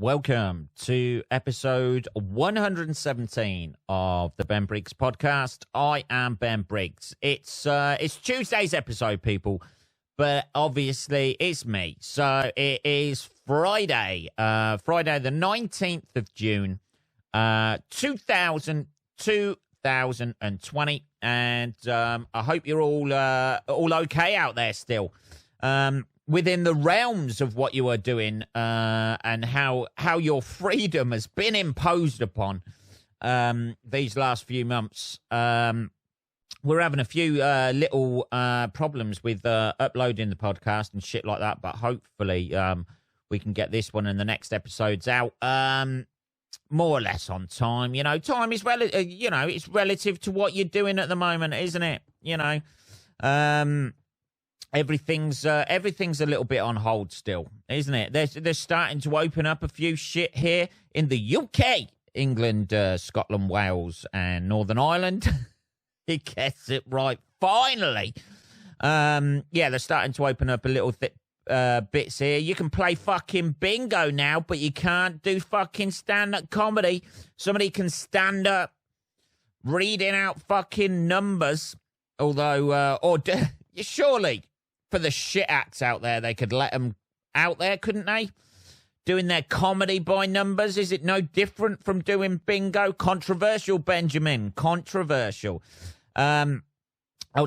Welcome to episode 117 of the Ben Briggs podcast. I am Ben Briggs. It's Tuesday's episode, people, but obviously it's me. So it is Friday, Friday the 19th of June, 2020, and I hope you're all okay out there still. Within the realms of what you are doing and how your freedom has been imposed upon these last few months. We're having a few little problems with uploading the podcast and shit like that, but hopefully we can get this one and the next episodes out more or less on time. You know, time is it's relative to what you're doing at the moment, isn't it? You know, everything's a little bit on hold still, isn't it? They're starting to open up a few shit here in the UK, England, Scotland, Wales, and Northern Ireland. He gets it right, finally. They're starting to open up a little bits here. You can play fucking bingo now, but you can't do fucking stand-up comedy. Somebody can stand up reading out fucking numbers, although, surely for the shit acts out there, they could let them out there, couldn't they? Doing their comedy by numbers. Is it no different from doing bingo? Controversial, Benjamin. Controversial. I'll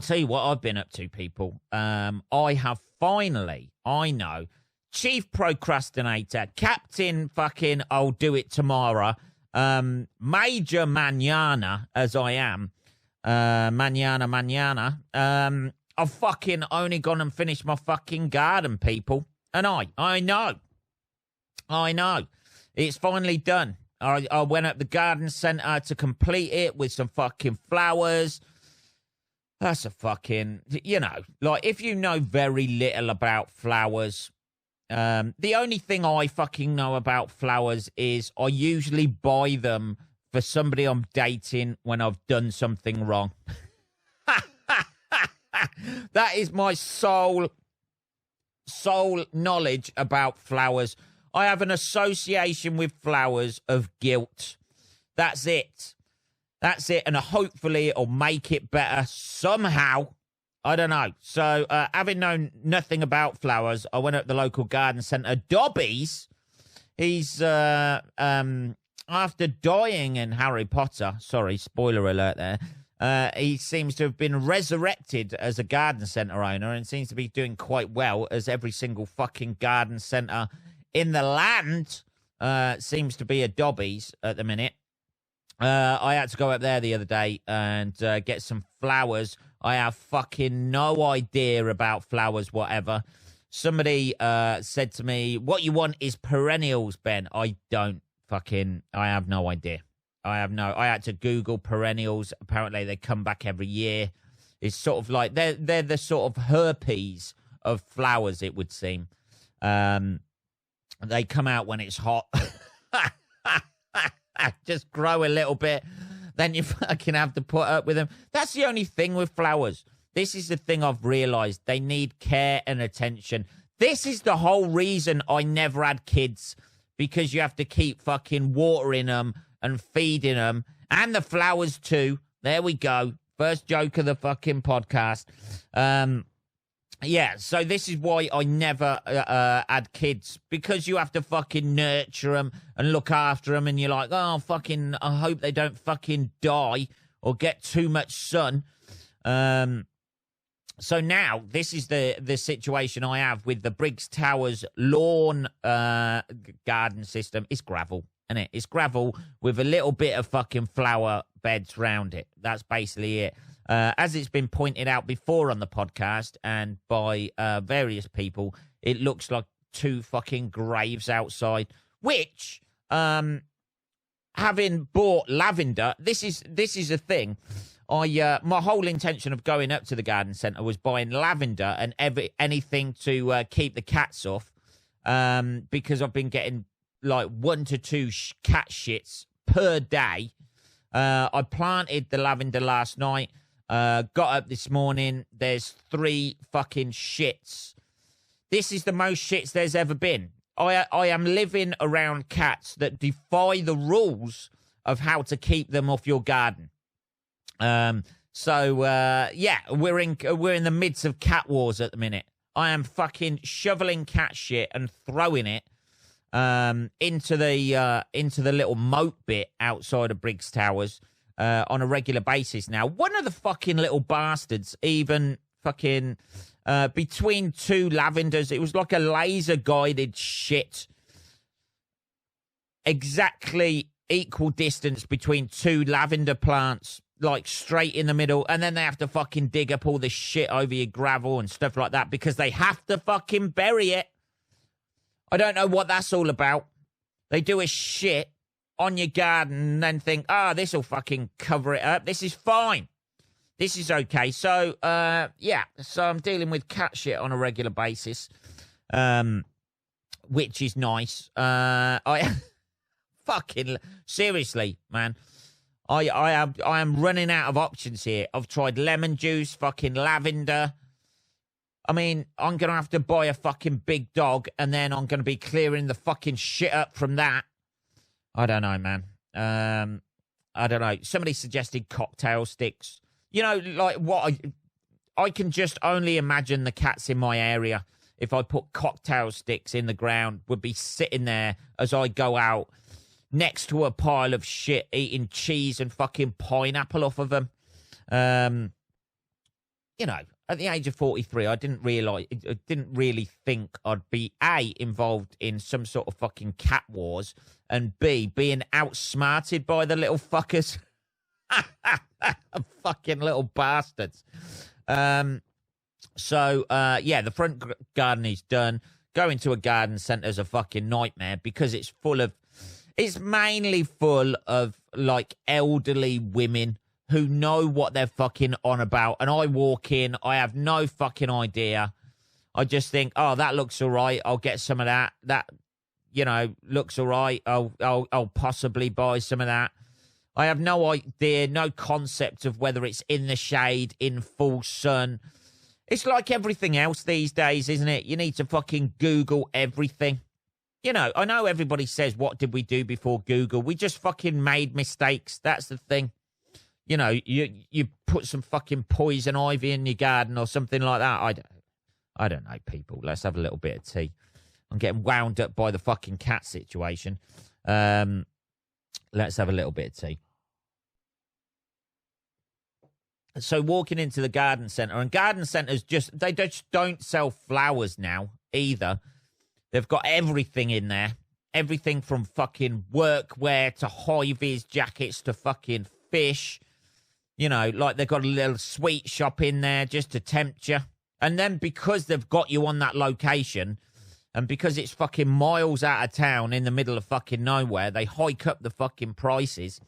tell you what I've been up to, people. I have finally, chief procrastinator, captain fucking I'll do it tomorrow, major manana as I am, manana, I've fucking only gone and finished my fucking garden, people. And I know. It's finally done. I went up the garden centre to complete it with some fucking flowers. That's a fucking, like, if you know very little about flowers, the only thing I fucking know about flowers is I usually buy them for somebody I'm dating when I've done something wrong. That is my sole knowledge about flowers. I have an association with flowers of guilt. That's it. And hopefully it'll make it better somehow. I don't know. So, having known nothing about flowers, I went up the local garden centre. Dobby's, he's, after dying in Harry Potter, sorry, spoiler alert there, he seems to have been resurrected as a garden centre owner and seems to be doing quite well, as every single fucking garden centre in the land seems to be a Dobby's at the minute. I had to go up there the other day and get some flowers. I have fucking no idea about flowers, whatever. Somebody said to me, what you want is perennials, Ben. I have no idea. I had to Google perennials. Apparently they come back every year. It's sort of like, they're the sort of herpes of flowers, it would seem. They come out when it's hot. Just grow a little bit. Then you fucking have to put up with them. That's the only thing with flowers. This is the thing I've realized. They need care and attention. This is the whole reason I never had kids. Because you have to keep fucking watering them and feeding them. And the flowers too. There we go. First joke of the fucking podcast. So this is why I never had kids. Because you have to fucking nurture them and look after them. And you're like, oh, fucking, I hope they don't fucking die or get too much sun. So now, this is the situation I have with the Briggs Towers lawn garden system. It's gravel, isn't it? It's gravel with a little bit of fucking flower beds round it. That's basically it. As it's been pointed out before on the podcast and by various people, it looks like two fucking graves outside, which, having bought lavender, this is a thing. My whole intention of going up to the garden centre was buying lavender and anything to keep the cats off, because I've been getting like 1 to 2 cat shits per day. I planted the lavender last night. Got up this morning. There's 3 fucking shits. This is the most shits there's ever been. I am living around cats that defy the rules of how to keep them off your garden. So we're in the midst of cat wars at the minute. I am fucking shoveling cat shit and throwing it into the little moat bit outside of Briggs Towers on a regular basis now. One of the fucking little bastards even fucking between two lavenders, it was like a laser guided shit. Exactly equal distance between two lavender plants, like straight in the middle, and then they have to fucking dig up all this shit over your gravel and stuff like that because they have to fucking bury it. I don't know what that's all about. They do a shit on your garden and then think, this will fucking cover it up. This is fine. This is okay. So, so I'm dealing with cat shit on a regular basis, which is nice. I fucking, seriously, man. I am running out of options here. I've tried lemon juice, fucking lavender. I mean, I'm going to have to buy a fucking big dog, and then I'm going to be clearing the fucking shit up from that. I don't know, man. I don't know. Somebody suggested cocktail sticks. You know, like what I can just only imagine the cats in my area, if I put cocktail sticks in the ground, would be sitting there as I go out next to a pile of shit, eating cheese and fucking pineapple off of them. You know, at the age of 43, I didn't really think I'd be A, involved in some sort of fucking cat wars, and B, being outsmarted by the little fuckers. Fucking little bastards. The front garden is done. Going to a garden centre is a fucking nightmare because it's mainly full of like elderly women who know what they're fucking on about. And I walk in, I have no fucking idea. I just think, that looks all right. I'll get some of that. That, you know, looks all right. I'll possibly buy some of that. I have no idea, no concept of whether it's in the shade, in full sun. It's like everything else these days, isn't it? You need to fucking Google everything. You know, I know everybody says, what did we do before Google? We just fucking made mistakes. That's the thing. You know, you put some fucking poison ivy in your garden or something like that. I don't know, people. Let's have a little bit of tea. I'm getting wound up by the fucking cat situation. Let's have a little bit of tea. So walking into the garden centre, and garden centres they just don't sell flowers now either. They've got everything in there. Everything from fucking workwear to high-vis jackets to fucking fish. You know, like they've got a little sweet shop in there just to tempt you. And then because they've got you on that location, and because it's fucking miles out of town in the middle of fucking nowhere, they hike up the fucking prices.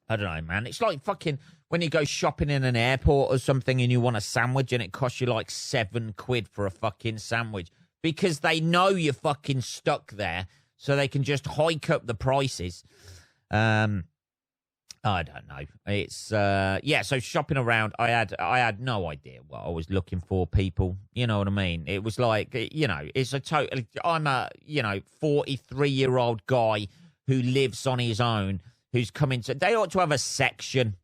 I don't know, man. It's like fucking when you go shopping in an airport or something and you want a sandwich and it costs you like £7 for a fucking sandwich. Because they know you're fucking stuck there, so they can just hike up the prices. I don't know. It's so shopping around, I had no idea what I was looking for, people. You know what I mean? It was like, you know, I'm a 43-year-old guy who lives on his own, who's coming to, they ought to have a section.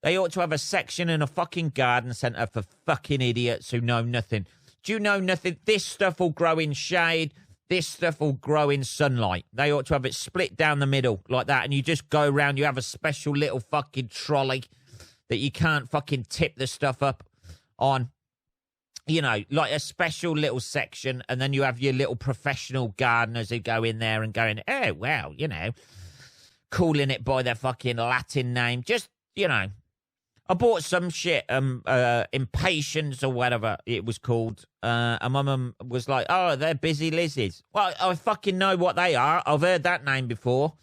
They ought to have a section in a fucking garden centre for fucking idiots who know nothing. Do you know nothing? This stuff will grow in shade. This stuff will grow in sunlight. They ought to have it split down the middle like that, and you just go around. You have a special little fucking trolley that you can't fucking tip the stuff up on. You know, like a special little section, and then you have your little professional gardeners who go in there and going, oh, well, you know, calling it by their fucking Latin name. Just, you know, I bought some shit, Impatience or whatever it was called. And my mum was like, oh, they're busy lizards. Well, I fucking know what they are. I've heard that name before.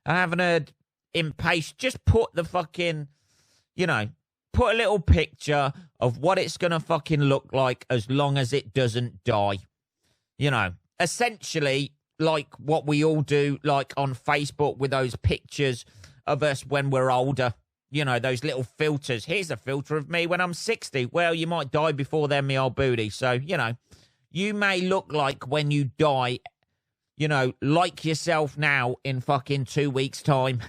I haven't heard Impatience. Just put the fucking, you know, put a little picture of what it's going to fucking look like as long as it doesn't die. You know, essentially like what we all do, like on Facebook with those pictures of us when we're older. You know, those little filters. Here's a filter of me when I'm 60. Well, you might die before then, me old booty. So, you know, you may look like when you die like yourself now in fucking 2 weeks' time.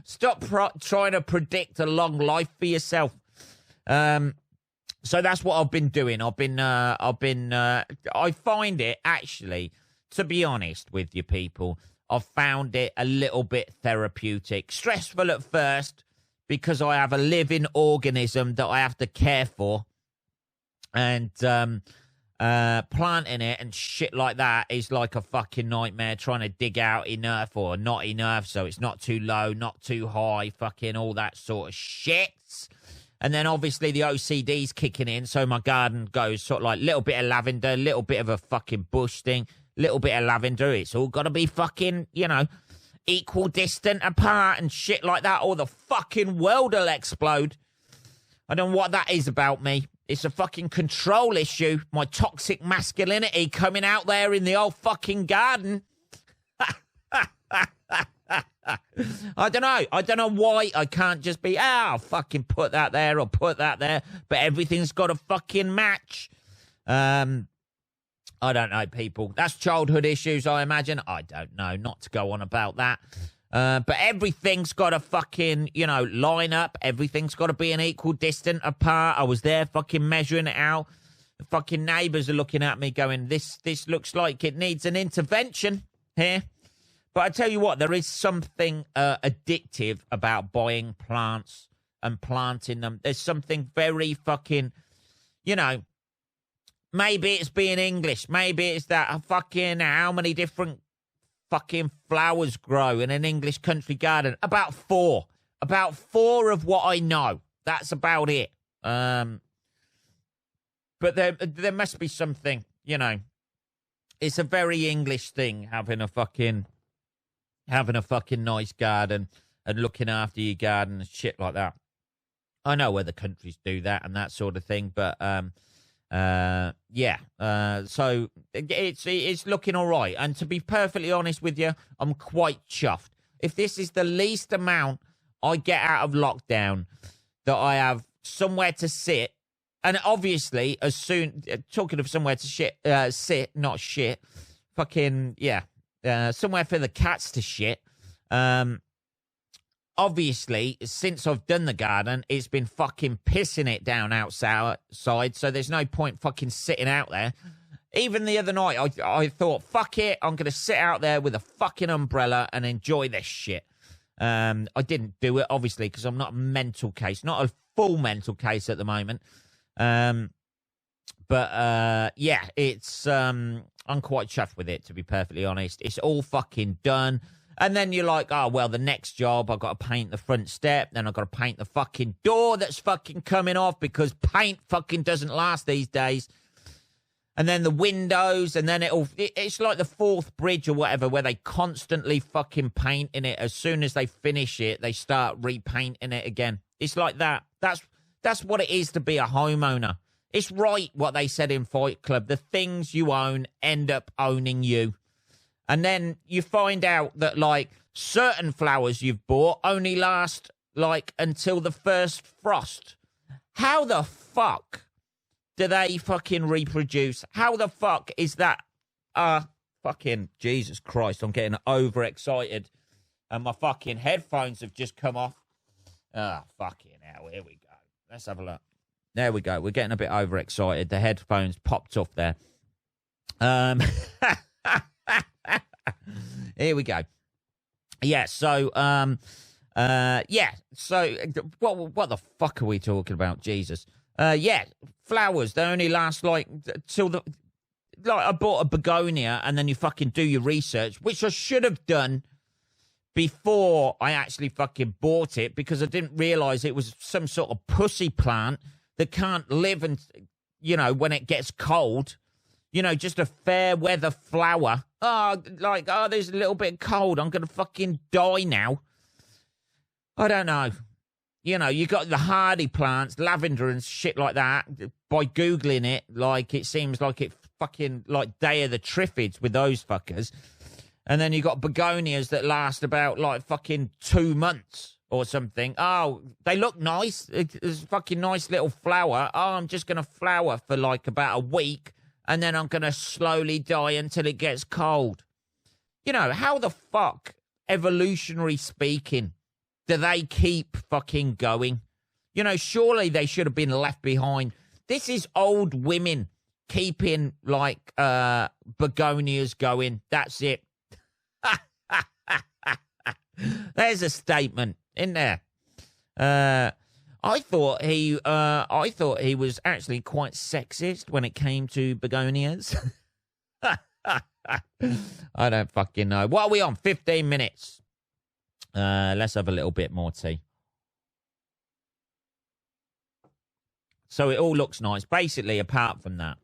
Stop trying to predict a long life for yourself. So that's what I've been doing. I find it actually, to be honest with you people, I've found it a little bit therapeutic. Stressful at first because I have a living organism that I have to care for. And planting it and shit like that is like a fucking nightmare, trying to dig out enough or not enough so it's not too low, not too high, fucking all that sort of shit. And then obviously the OCD's kicking in, so my garden goes sort of like little bit of lavender, little bit of a fucking bush thing, little bit of lavender. It's all got to be fucking, equal distant apart and shit like that, or the fucking world will explode. I don't know what that is about me. It's a fucking control issue. My toxic masculinity coming out there in the old fucking garden. I don't know. I don't know why I can't just be, I'll fucking put that there or put that there. But everything's got to fucking match. I don't know, people. That's childhood issues, I imagine. I don't know. Not to go on about that. But everything's got to fucking, line up. Everything's got to be an equal distance apart. I was there fucking measuring it out. The fucking neighbours are looking at me going, this looks like it needs an intervention here. But I tell you what, there is something addictive about buying plants and planting them. There's something very fucking, maybe it's being English. Maybe it's that fucking how many different fucking flowers grow in an English country garden. About four of what I know. That's about it. But there must be something, it's a very English thing, having a fucking nice garden and looking after your garden and shit like that. I know other countries do that and that sort of thing, but so it's looking all right. And to be perfectly honest with you, I'm quite chuffed. If this is the least amount I get out of lockdown, that I have somewhere to sit, and obviously as soon, talking of somewhere to sit, not shit, fucking, somewhere for the cats to shit. Obviously, since I've done the garden, it's been fucking pissing it down outside, so there's no point fucking sitting out there. Even the other night, I thought, fuck it, I'm going to sit out there with a fucking umbrella and enjoy this shit. I didn't do it, obviously, because I'm not a mental case, not a full mental case at the moment. It's, I'm quite chuffed with it, to be perfectly honest. It's all fucking done. And then you're like, oh, well, the next job, I've got to paint the front step. Then I've got to paint the fucking door that's fucking coming off because paint fucking doesn't last these days. And then the windows, and then it's like the fourth bridge or whatever, where they constantly fucking paint in it. As soon as they finish it, they start repainting it again. It's like that. That's what it is to be a homeowner. It's right what they said in Fight Club. The things you own end up owning you. And then you find out that, like, certain flowers you've bought only last, like, until the first frost. How the fuck do they fucking reproduce? How the fuck is that? Fucking Jesus Christ, I'm getting overexcited. And my fucking headphones have just come off. Fucking hell, here we go. Let's have a look. There we go. We're getting a bit overexcited. The headphones popped off there. Here we go. Yeah, so, so, what the fuck are we talking about? Jesus. Flowers, they only last, like, till the, like, I bought a begonia, and then you fucking do your research, which I should have done before I actually fucking bought it, because I didn't realise it was some sort of pussy plant that can't live, and, when it gets cold. Just a fair weather flower. There's a little bit cold. I'm going to fucking die now. I don't know. You got the hardy plants, lavender and shit like that. By Googling it, it seems like it fucking, Day of the Triffids with those fuckers. And then you got begonias that last about, fucking 2 months or something. Oh, they look nice. It's a fucking nice little flower. Oh, I'm just going to flower for, about a week. and then I'm going to slowly die until it gets cold. You know, how the fuck, evolutionary speaking, do they keep fucking going? You know, surely they should have been left behind. This is old women keeping, like, begonias going. That's it. There's a statement in there. I thought he was actually quite sexist when it came to begonias. I don't fucking know. What are we on? 15 minutes. Let's have a little bit more tea. So it all looks nice. Basically, apart from that,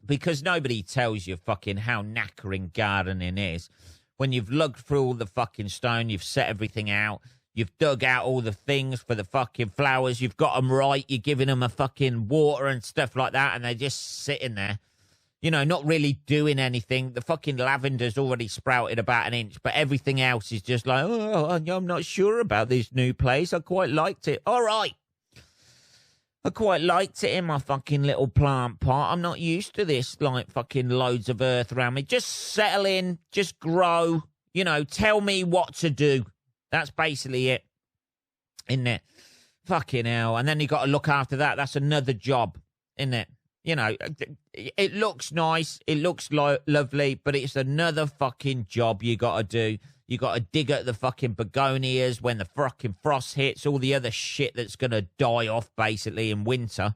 because nobody tells you fucking how knackering gardening is. When you've lugged through all the fucking stone, you've set everything out, you've dug out all the things for the fucking flowers, you've got them right, you're giving them a fucking water and stuff like that, and they're just sitting there, you know, not really doing anything. The fucking lavender's already sprouted about an inch, but everything else is just like, oh, I'm not sure about this new place. I quite liked it. All right. I quite liked it in my fucking little plant pot. I'm not used to this, like, fucking loads of earth around me. Just settle in, just grow, you know, tell me what to do. That's basically it, isn't it? Fucking hell. And then you got to look after that. That's another job, isn't it? You know, it looks nice, it looks lovely, but it's another fucking job you got to do. You got to dig at the fucking begonias when the fucking frost hits, all the other shit that's going to die off, basically, in winter.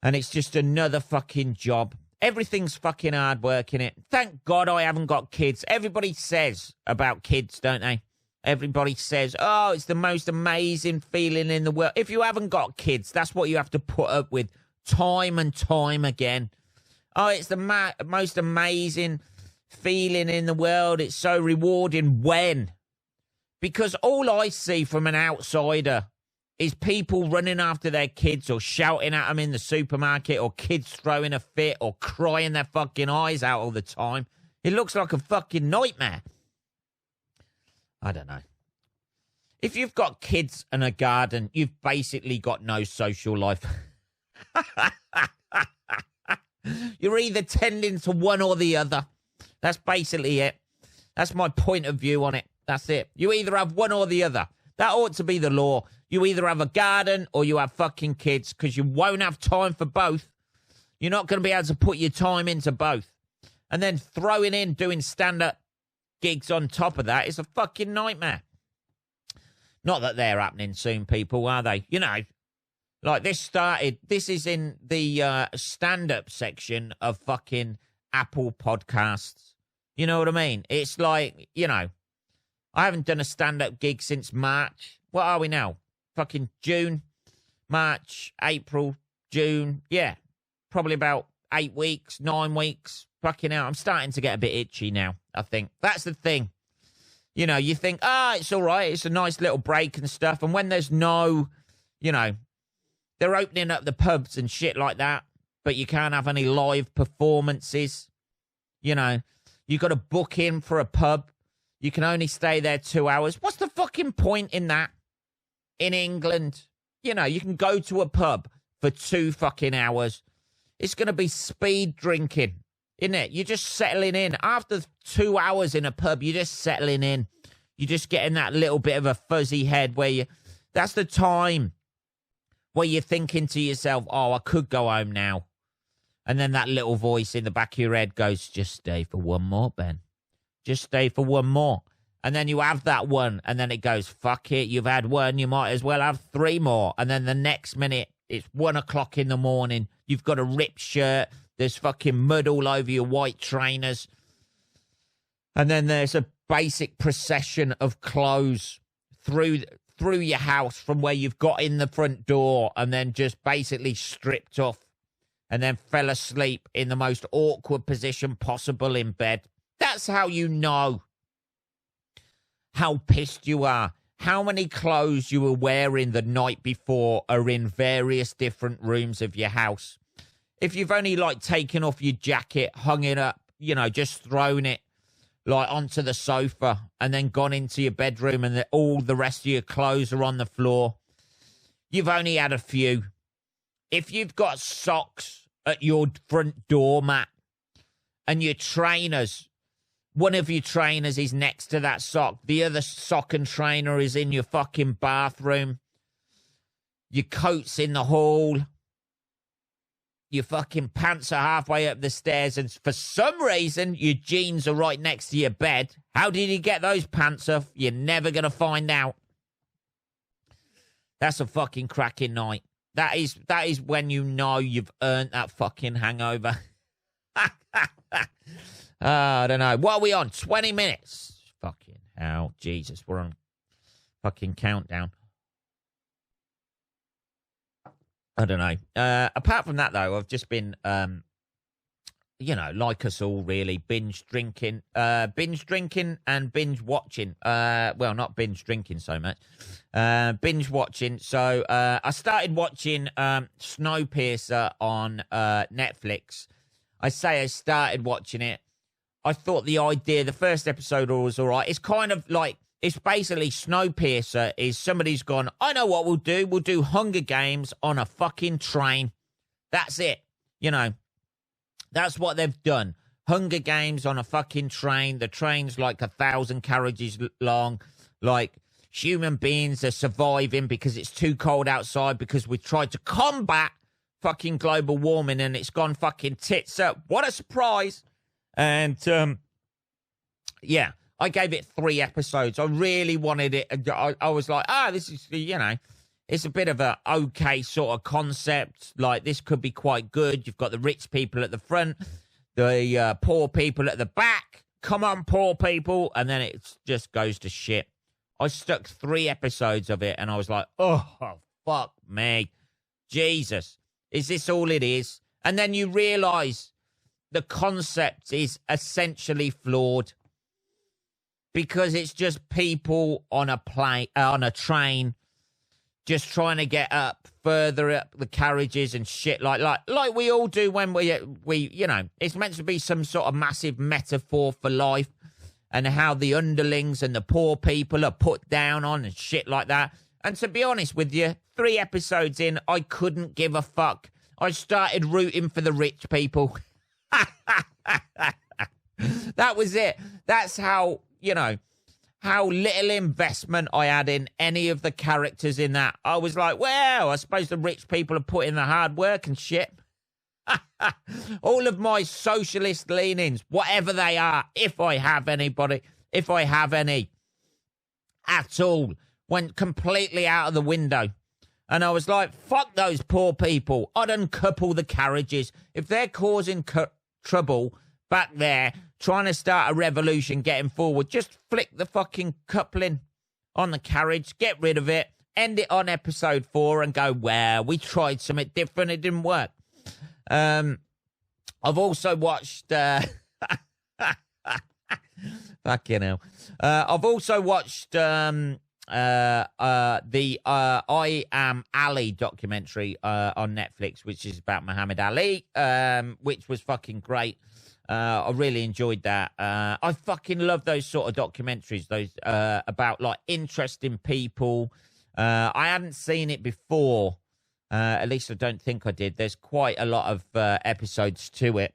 And it's just another fucking job. Everything's fucking hard work in it. Thank God I haven't got kids. Everybody says about kids, don't they? Everybody says, oh, it's the most amazing feeling in the world. If you haven't got kids, that's what you have to put up with time and time again. Oh, it's the most amazing feeling in the world. It's so rewarding. When? Because all I see from an outsider is people running after their kids or shouting at them in the supermarket, or kids throwing a fit or crying their fucking eyes out all the time. It looks like a fucking nightmare. I don't know. If you've got kids and a garden, you've basically got no social life. You're either tending to one or the other. That's basically it. That's my point of view on it. That's it. You either have one or the other. That ought to be the law. You either have a garden or you have fucking kids, because you won't have time for both. You're not going to be able to put your time into both. And then throwing in doing stand-up gigs on top of that is a fucking nightmare. Not that they're happening soon, people, are they? You know, like this is in the stand-up section of fucking Apple Podcasts. You know what I mean? It's like, you know, I haven't done a stand-up gig since March. What are we now? Fucking June, March, April, June. Yeah, probably about 8 weeks, 9 weeks. Fucking hell, I'm starting to get a bit itchy now, I think. That's the thing. You know, you think, it's all right. It's a nice little break and stuff. And when there's no, you know, they're opening up the pubs and shit like that, but you can't have any live performances. You know, you got to book in for a pub. You can only stay there 2 hours. What's the fucking point in that? In England, you know, you can go to a pub for 2 fucking hours. It's going to be speed drinking, isn't it? You're just settling in. After 2 hours in a pub, you're just settling in. You're just getting that little bit of a fuzzy head where that's the time where you're thinking to yourself, oh, I could go home now. And then that little voice in the back of your head goes, just stay for one more, Ben. Just stay for one more. And then you have that one, and then it goes, fuck it, you've had one, you might as well have 3 more. And then the next minute, it's 1 o'clock in the morning, you've got a ripped shirt, there's fucking mud all over your white trainers. And then there's a basic procession of clothes through your house from where you've got in the front door, and then just basically stripped off, and then fell asleep in the most awkward position possible in bed. That's how you know how pissed you are. How many clothes you were wearing the night before are in various different rooms of your house. If you've only, like, taken off your jacket, hung it up, you know, just thrown it, like, onto the sofa, and then gone into your bedroom, and all the rest of your clothes are on the floor, you've only had a few. If you've got socks at your front door, Matt. And your trainers, one of your trainers is next to that sock. The other sock and trainer is in your fucking bathroom. Your coat's in the hall. Your fucking pants are halfway up the stairs. And for some reason, your jeans are right next to your bed. How did you get those pants off? You're never going to find out. That's a fucking cracking night. That is when you know you've earned that fucking hangover. I don't know. What are we on? 20 minutes. Fucking hell. Jesus, we're on fucking countdown. I don't know. Apart from that, though, I've just been, like us all, really, binge drinking and binge watching. Well, not binge drinking so much. Binge watching. So I started watching Snowpiercer on Netflix. I say I started watching it. I thought the first episode was all right. It's kind of like, it's basically Snowpiercer is somebody's gone, I know what we'll do. We'll do Hunger Games on a fucking train. That's it. That's what they've done. Hunger Games on a fucking train. The train's like 1,000 carriages long. Like, human beings are surviving because it's too cold outside because we tried to combat fucking global warming and it's gone fucking tits up. What a surprise. And, yeah. I gave it 3 episodes. I really wanted it. I was like, this is, it's a bit of a okay sort of concept. Like, this could be quite good. You've got the rich people at the front, the poor people at the back. Come on, poor people. And then it just goes to shit. I stuck 3 episodes of it, and I was like, oh, fuck me. Jesus. Is this all it is? And then you realise the concept is essentially flawed. Because it's just people on a train, just trying to get up further up the carriages and shit like we all do when we it's meant to be some sort of massive metaphor for life and how the underlings and the poor people are put down on and shit like that. And to be honest with you, 3 episodes in, I couldn't give a fuck. I started rooting for the rich people. That was it. That's how little investment I had in any of the characters in that. I was like, well, I suppose the rich people are putting the hard work and shit. All of my socialist leanings, whatever they are, if I have any at all, went completely out of the window. And I was like, fuck those poor people. I'd uncouple the carriages. If they're causing trouble back there, trying to start a revolution, getting forward, just flick the fucking coupling on the carriage, get rid of it, end it on episode 4 and go, well, we tried something different, it didn't work. I've also watched... fucking hell. I've also watched the I Am Ali documentary on Netflix, which is about Muhammad Ali, which was fucking great. I really enjoyed that. I fucking love those sort of documentaries, those about like interesting people. I hadn't seen it before. At least I don't think I did. There's quite a lot of episodes to it,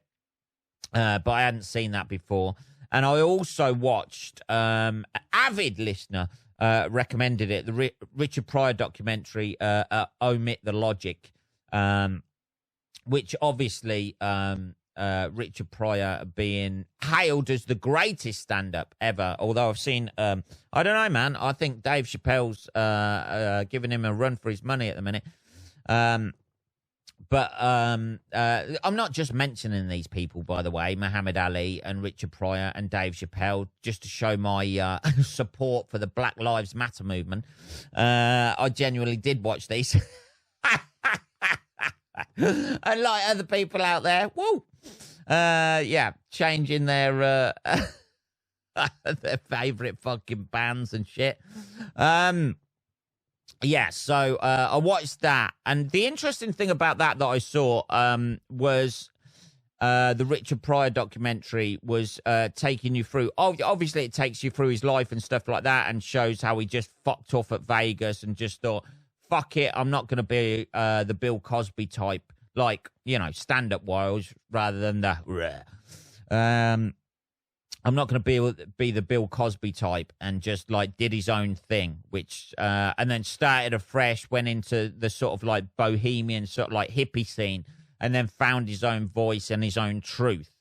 but I hadn't seen that before. And I also watched, an avid listener recommended it, the Richard Pryor documentary, Omit the Logic, which obviously... Richard Pryor being hailed as the greatest stand-up ever. Although I've seen, I don't know, man. I think Dave Chappelle's giving him a run for his money at the minute. But I'm not just mentioning these people, by the way, Muhammad Ali and Richard Pryor and Dave Chappelle, just to show my support for the Black Lives Matter movement. I genuinely did watch these. Unlike other people out there, woo! Changing their their favourite fucking bands and shit. So I watched that, and the interesting thing about that I saw was the Richard Pryor documentary was taking you through. Obviously, it takes you through his life and stuff like that, and shows how he just fucked off at Vegas and just thought, fuck it, I'm not going to be the Bill Cosby type like, you know, stand-up wise rather than the I'm not going to be the Bill Cosby type and just like did his own thing, which and then started afresh, went into the sort of like bohemian sort of like hippie scene, and then found his own voice and his own truth,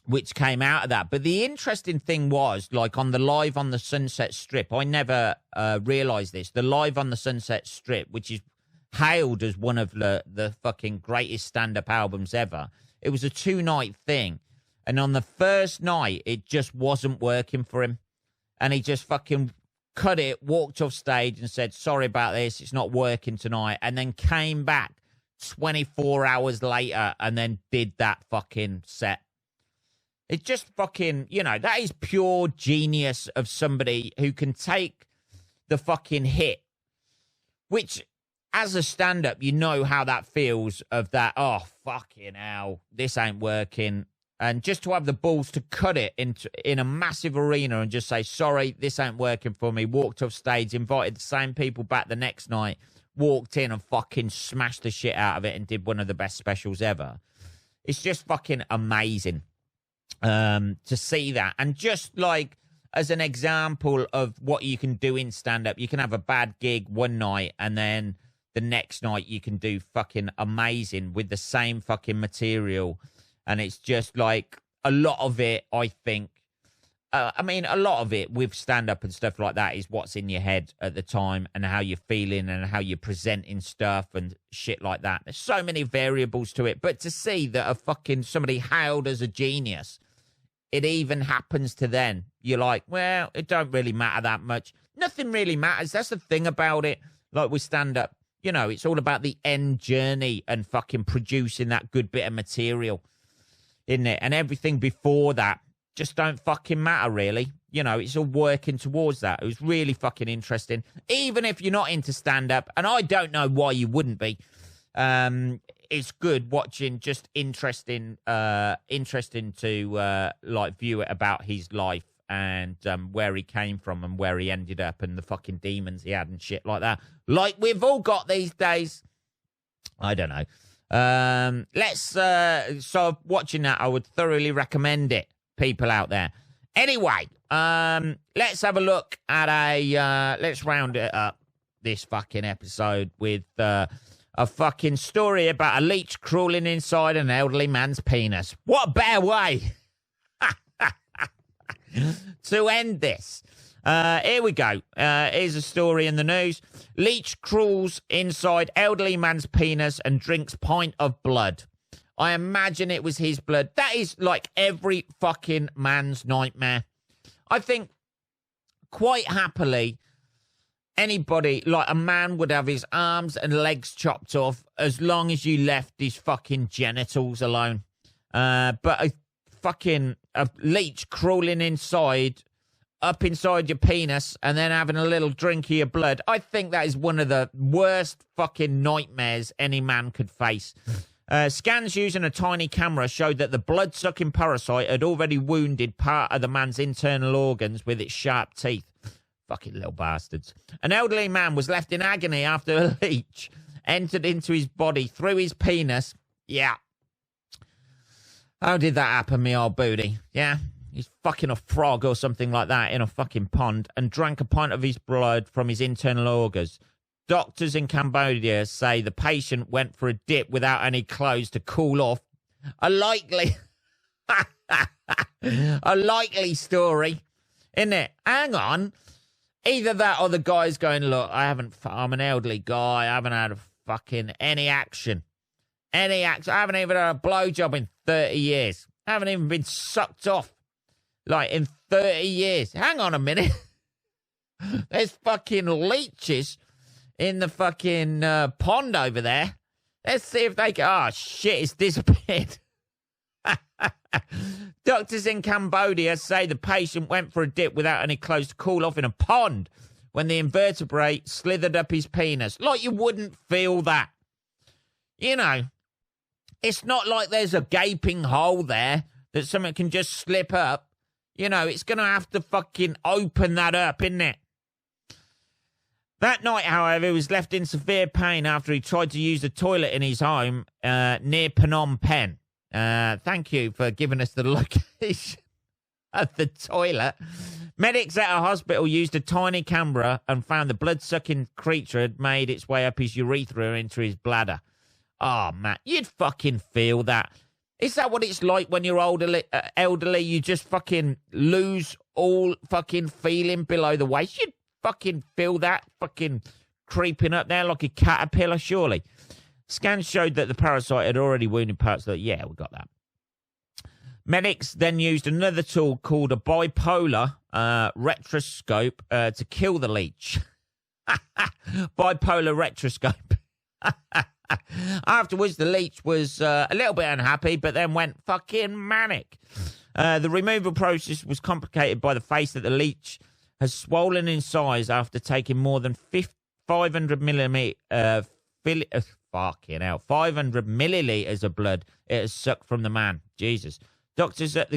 which came out of that. But the interesting thing was, like on the Live on the Sunset Strip, I never realized this. The Live on the Sunset Strip, which is hailed as one of the fucking greatest stand-up albums ever, it was a 2-night thing. And on the first night, it just wasn't working for him. And he just fucking cut it, walked off stage and said, sorry about this, it's not working tonight. And then came back 24 hours later and then did that fucking set. It's just fucking, you know, that is pure genius of somebody who can take the fucking hit, which as a stand-up, you know how that feels of that, oh, fucking hell, this ain't working. And just to have the balls to cut it in a massive arena and just say, sorry, this ain't working for me. Walked off stage, invited the same people back the next night, walked in and fucking smashed the shit out of it and did one of the best specials ever. It's just fucking amazing to see that. And just like as an example of what you can do in stand-up, you can have a bad gig one night and then the next night you can do fucking amazing with the same fucking material. And it's just like a lot of it, I think, I mean, a lot of it with stand-up and stuff like that is what's in your head at the time and how you're feeling and how you're presenting stuff and shit like that. There's so many variables to it. But to see that a fucking somebody hailed as a genius, it even happens to then, you're like, well, it don't really matter that much. Nothing really matters. That's the thing about it. Like with stand-up, you know, it's all about the end journey and fucking producing that good bit of material. Isn't it? And everything before that just don't fucking matter, really. You know, it's all working towards that. It was really fucking interesting. Even if you're not into stand-up, and I don't know why you wouldn't be, it's good watching, just interesting to, like, view it about his life and where he came from and where he ended up and the fucking demons he had and shit like that. Like we've all got these days. I don't know. So watching that, I would thoroughly recommend it, people out there. Anyway, let's have a look at let's round it up, this fucking episode, with a fucking story about a leech crawling inside an elderly man's penis. What a better way to end this. Here we go. Here's a story in the news. Leech crawls inside elderly man's penis and drinks pint of blood. I imagine it was his blood. That is like every fucking man's nightmare. I think quite happily anybody, like a man would have his arms and legs chopped off as long as you left his fucking genitals alone. But a leech crawling up inside your penis and then having a little drink of your blood. I think that is one of the worst fucking nightmares any man could face. Scans using a tiny camera showed that the blood-sucking parasite had already wounded part of the man's internal organs with its sharp teeth. Fucking little bastards. An elderly man was left in agony after a leech entered into his body through his penis. Yeah. How did that happen, me old booty? Yeah. He's fucking a frog or something like that in a fucking pond and drank a pint of his blood from his internal organs. Doctors in Cambodia say the patient went for a dip without any clothes to cool off. A likely story, isn't it? Hang on. Either that or the guy's going, look, I'm an elderly guy. I haven't had fucking any action. I haven't even had a blowjob in 30 years. I haven't even been sucked off. Like, in 30 years. Hang on a minute. There's fucking leeches in the fucking pond over there. Let's see if they can... Oh, shit, it's disappeared. Doctors in Cambodia say the patient went for a dip without any clothes to cool off in a pond when the invertebrate slithered up his penis. Like you wouldn't feel that. You know, it's not like there's a gaping hole there that something can just slip up. You know, it's going to have to fucking open that up, isn't it? That night, however, he was left in severe pain after he tried to use the toilet in his home near Phnom Penh. Thank you for giving us the location of the toilet. Medics at a hospital used a tiny camera and found the blood-sucking creature had made its way up his urethra into his bladder. Oh, man, you'd fucking feel that. Is that what it's like when you're elderly? You just fucking lose all fucking feeling below the waist. You'd fucking feel that fucking creeping up there like a caterpillar, surely. Scans showed that the parasite had already wounded parts of the... Yeah, we got that. Medics then used another tool called a bipolar retroscope to kill the leech. Bipolar retroscope. Afterwards, the leech was a little bit unhappy, but then went fucking manic. The removal process was complicated by the face that the leech has swollen in size after taking more than 500 milliliters of blood it has sucked from the man. Jesus. Doctors at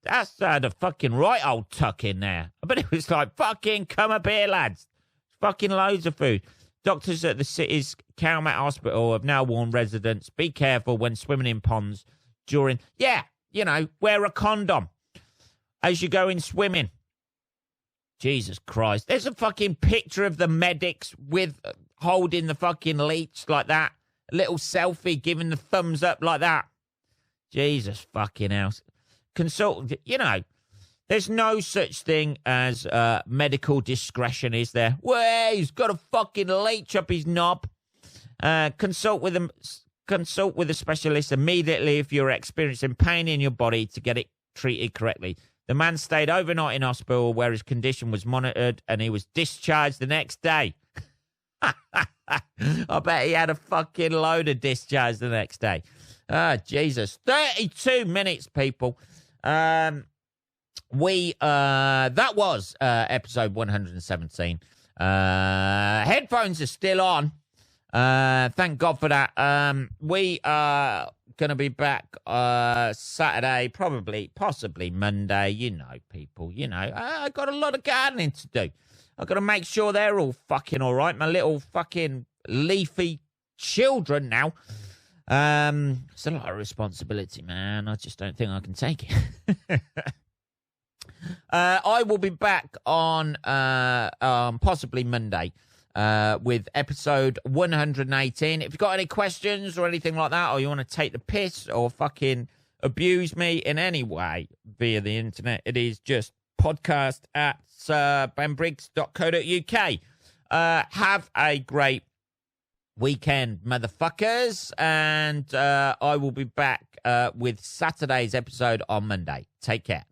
that's had a fucking right old tuck in there. But it was like, fucking come up here, lads. Fucking loads of food. Doctors at the city's Calmet Hospital have now warned residents, be careful when swimming in ponds during, wear a condom as you go in swimming. Jesus Christ. There's a fucking picture of the medics with holding the fucking leech like that. A little selfie giving the thumbs up like that. Jesus fucking hell. There's no such thing as medical discretion, is there? Well, he's got a fucking leech up his knob. Consult with a specialist immediately if you're experiencing pain in your body to get it treated correctly. The man stayed overnight in hospital where his condition was monitored and he was discharged the next day. I bet he had a fucking load of discharge the next day. Ah, Jesus. 32 minutes, people. That was episode 117. Headphones are still on. Thank God for that. We are going to be back Saturday, possibly Monday. You know, people, I got a lot of gardening to do. I've got to make sure they're all fucking all right. My little fucking leafy children now. It's a lot of responsibility, man. I just don't think I can take it. I will be back on possibly Monday with episode 118. If you've got any questions or anything like that, or you want to take the piss or fucking abuse me in any way via the internet, it is just podcast at benbriggs.co.uk. Have a great weekend, motherfuckers, and I will be back with Saturday's episode on Monday. Take care.